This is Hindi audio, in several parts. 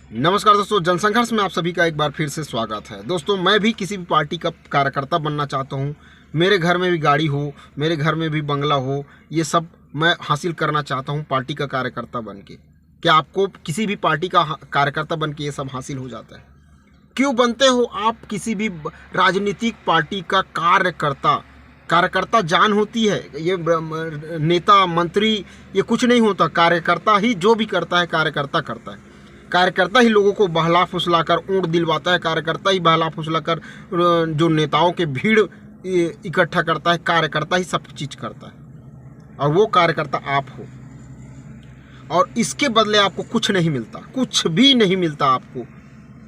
नमस्कार दोस्तों, जनसंघर्ष में आप सभी का एक बार फिर से स्वागत है। दोस्तों, मैं भी किसी भी पार्टी का कार्यकर्ता बनना चाहता हूं। मेरे घर में भी गाड़ी हो, मेरे घर में भी बंगला हो, ये सब मैं हासिल करना चाहता हूं पार्टी का कार्यकर्ता बन के। क्या आपको किसी भी पार्टी का कार्यकर्ता बन के ये सब हासिल हो जाता है? क्यों बनते हो आप किसी भी राजनीतिक पार्टी का कार्यकर्ता? कार्यकर्ता जान होती है, ये नेता मंत्री ये कुछ नहीं होता। कार्यकर्ता ही जो भी करता है कार्यकर्ता करता है। कार्यकर्ता ही लोगों को बहला फुसला कर ऊँट दिलवाता है। कार्यकर्ता ही बहला फुसला कर जो नेताओं के भीड़ इकट्ठा करता है। कार्यकर्ता ही सब चीज़ करता है और वो कार्यकर्ता आप हो। और इसके बदले आपको कुछ नहीं मिलता, कुछ भी नहीं मिलता आपको।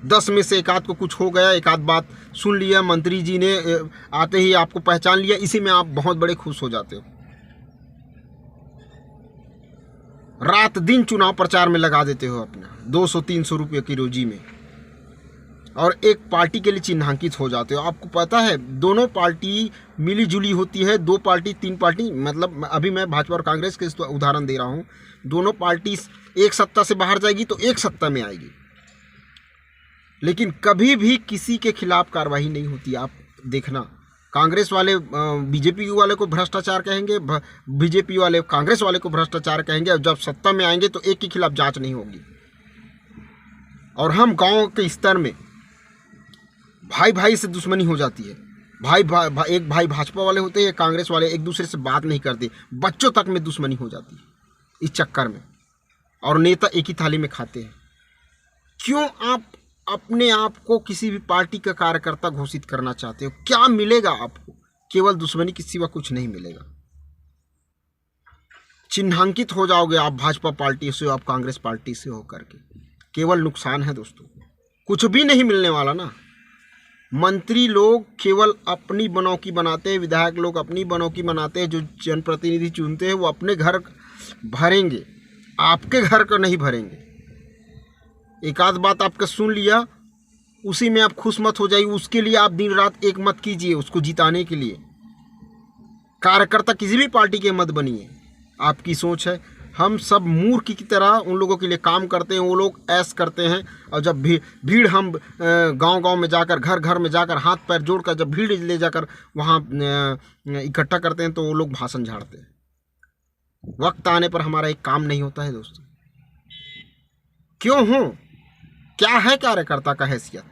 10 में से एक आध को कुछ हो गया, एक आध बात सुन लिया, मंत्री जी ने आते ही आपको पहचान लिया, इसी में आप बहुत बड़े खुश हो जाते हो। रात दिन चुनाव प्रचार में लगा देते हो अपना 200-300 रुपये की रोजी में, और एक पार्टी के लिए चिन्हांकित हो जाते हो। आपको पता है दोनों पार्टी मिली जुली होती है। 2 पार्टी 3 पार्टी, मतलब अभी मैं भाजपा और कांग्रेस के उदाहरण दे रहा हूँ। दोनों पार्टी एक सत्ता से बाहर जाएगी तो एक सत्ता में आएगी, लेकिन कभी भी किसी के खिलाफ कार्रवाई नहीं होती। आप देखना, कांग्रेस वाले बीजेपी वाले को भ्रष्टाचार कहेंगे, बीजेपी वाले कांग्रेस वाले को भ्रष्टाचार कहेंगे, और जब सत्ता में आएंगे तो एक के खिलाफ जांच नहीं होगी। और हम गांव के स्तर में भाई भाई से दुश्मनी हो जाती है। एक भाई भाजपा वाले होते हैं, कांग्रेस वाले एक दूसरे से बात नहीं करते। बच्चों तक में दुश्मनी हो जाती है इस चक्कर में, और नेता एक ही थाली में खाते हैं। क्यों आप अपने आप को किसी भी पार्टी का कार्यकर्ता घोषित करना चाहते हो? क्या मिलेगा आपको? केवल दुश्मनी के सिवा कुछ नहीं मिलेगा। चिन्हांकित हो जाओगे आप भाजपा पार्टी से, आप कांग्रेस पार्टी से होकर के। केवल नुकसान है दोस्तों, कुछ भी नहीं मिलने वाला ना। मंत्री लोग केवल अपनी बनौकी बनाते हैं, विधायक लोग अपनी बनौकी बनाते हैं। जो जनप्रतिनिधि चुनते हैं वो अपने घर भरेंगे, आपके घर को नहीं भरेंगे। एक आध बात आपका सुन लिया, उसी में आप खुश मत हो जाइए। उसके लिए आप दिन रात एक मत कीजिए उसको जिताने के लिए। कार्यकर्ता किसी भी पार्टी के मत बनिए, आपकी सोच है। हम सब मूर्ख की तरह उन लोगों के लिए काम करते हैं, वो लोग ऐश करते हैं। और जब भीड़ हम गांव-गांव में जाकर, घर घर में जाकर हाथ पैर जोड़कर जब भीड़ ले जाकर वहाँ इकट्ठा करते हैं तो वो लोग भाषण झाड़ते हैं। वक्त आने पर हमारा एक काम नहीं होता है दोस्तों। क्यों हो? क्या है कार्यकर्ता का हैसियत?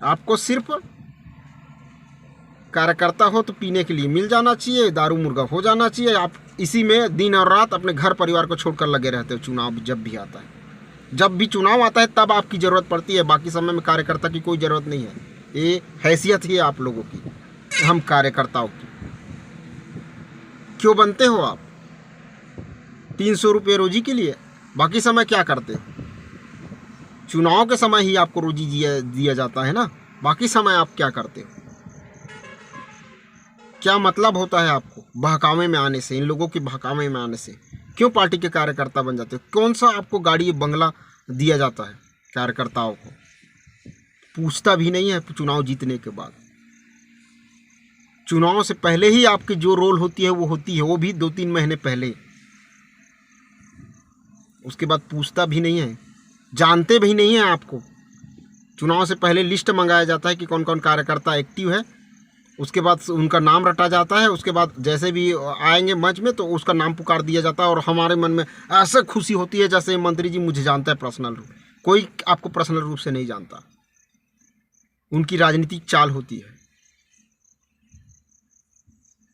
आपको सिर्फ कार्यकर्ता हो तो पीने के लिए मिल जाना चाहिए, दारू मुर्गा हो जाना चाहिए। आप इसी में दिन और रात अपने घर परिवार को छोड़कर लगे रहते हो। चुनाव जब भी आता है, जब भी चुनाव आता है तब आपकी ज़रूरत पड़ती है, बाकी समय में कार्यकर्ता की कोई ज़रूरत नहीं है। ये हैसियत ही है आप लोगों की, हम कार्यकर्ताओं की। क्यों बनते हो आप? 300 रुपये रोजी के लिए? बाकी समय क्या करते हो? चुनाव के समय ही आपको रोजी दिया जाता है ना, बाकी समय आप क्या करते हो? क्या मतलब होता है आपको बहकावे में आने से, इन लोगों के बहकावे में आने से? क्यों पार्टी के कार्यकर्ता बन जाते हो? कौन सा आपको गाड़ी बंगला दिया जाता है कार्यकर्ताओं को? पूछता भी नहीं है चुनाव जीतने के बाद। चुनाव से पहले ही आपकी जो रोल होती है वो होती है, वो भी 2-3 महीने पहले। उसके बाद पूछता भी नहीं है, जानते भी नहीं है आपको। चुनाव से पहले लिस्ट मंगाया जाता है कि कौन कौन कार्यकर्ता एक्टिव है, उसके बाद उनका नाम रटा जाता है। उसके बाद जैसे भी आएंगे मंच में तो उसका नाम पुकार दिया जाता है, और हमारे मन में ऐसे खुशी होती है जैसे मंत्री जी मुझे जानता है पर्सनल रूप। कोई आपको पर्सनल रूप से नहीं जानता, उनकी राजनीतिक चाल होती है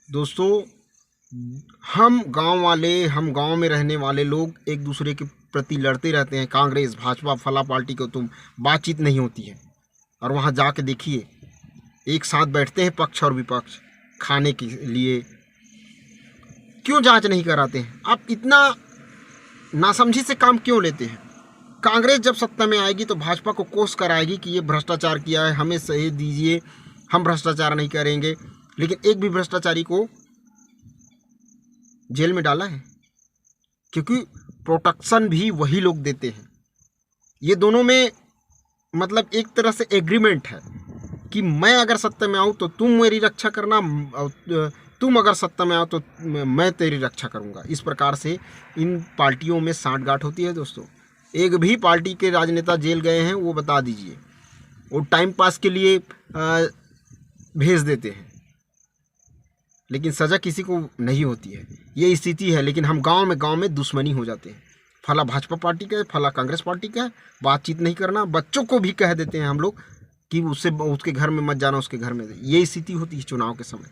दोस्तों। हम गांव वाले, हम गांव में रहने वाले लोग एक दूसरे के प्रति लड़ते रहते हैं। कांग्रेस भाजपा फला पार्टी को तुम बातचीत नहीं होती है, और वहां जाके देखिए एक साथ बैठते हैं पक्ष और विपक्ष खाने के लिए। क्यों जांच नहीं कराते हैं? आप इतना नासमझी से काम क्यों लेते हैं? कांग्रेस जब सत्ता में आएगी तो भाजपा को कोस कराएगी कि ये भ्रष्टाचार किया है, हमें सही दीजिए, हम भ्रष्टाचार नहीं करेंगे। लेकिन एक भी भ्रष्टाचारी को जेल में डाला है? क्योंकि प्रोटेक्शन भी वही लोग देते हैं। ये दोनों में मतलब एक तरह से एग्रीमेंट है कि मैं अगर सत्ता में आऊँ तो तुम मेरी रक्षा करना, तुम अगर सत्ता में आओ तो मैं तेरी रक्षा करूँगा। इस प्रकार से इन पार्टियों में साठगांठ होती है दोस्तों। एक भी पार्टी के राजनेता जेल गए हैं वो बता दीजिए। वो टाइम पास के लिए भेज देते हैं, लेकिन सज़ा किसी को नहीं होती है। ये स्थिति है। लेकिन हम गांव में दुश्मनी हो जाते हैं। फला भाजपा पार्टी का है, फला कांग्रेस पार्टी का है, बातचीत नहीं करना। बच्चों को भी कह देते हैं हम लोग कि उसके घर में मत जाना, उसके घर में। ये स्थिति होती है चुनाव के समय।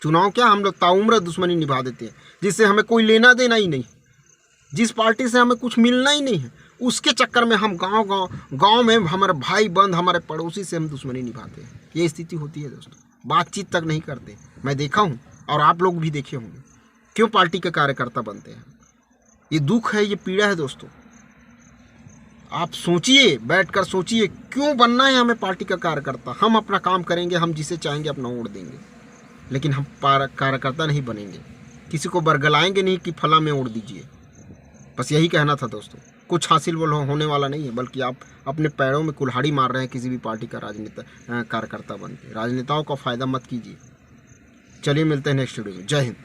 चुनाव क्या, हम लोग ताउम्र दुश्मनी निभा देते हैं, जिससे हमें कोई लेना देना ही नहीं, जिस पार्टी से हमें कुछ मिलना ही नहीं है, उसके चक्कर में हम गांव में हमारे भाई बंद, हमारे पड़ोसी से हम दुश्मनी निभाते हैं। ये स्थिति होती है दोस्तों। बातचीत तक नहीं करते। मैं देखा हूँ और आप लोग भी देखे होंगे। क्यों पार्टी के कार्यकर्ता बनते हैं? ये दुख है, ये पीड़ा है दोस्तों। आप सोचिए, बैठकर सोचिए, क्यों बनना है हमें पार्टी का कार्यकर्ता? हम अपना काम करेंगे, हम जिसे चाहेंगे अपना वोट देंगे, लेकिन हम कार्यकर्ता नहीं बनेंगे। किसी को बरगलाएंगे नहीं कि फला में वोट दीजिए। बस यही कहना था दोस्तों। कुछ हासिल होने वाला नहीं है, बल्कि आप अपने पैरों में कुल्हाड़ी मार रहे हैं किसी भी पार्टी का कार्यकर्ता बन के। राजनेताओं का फ़ायदा मत कीजिए। चलिए मिलते हैं नेक्स्ट वीडियो में। जय हिंद।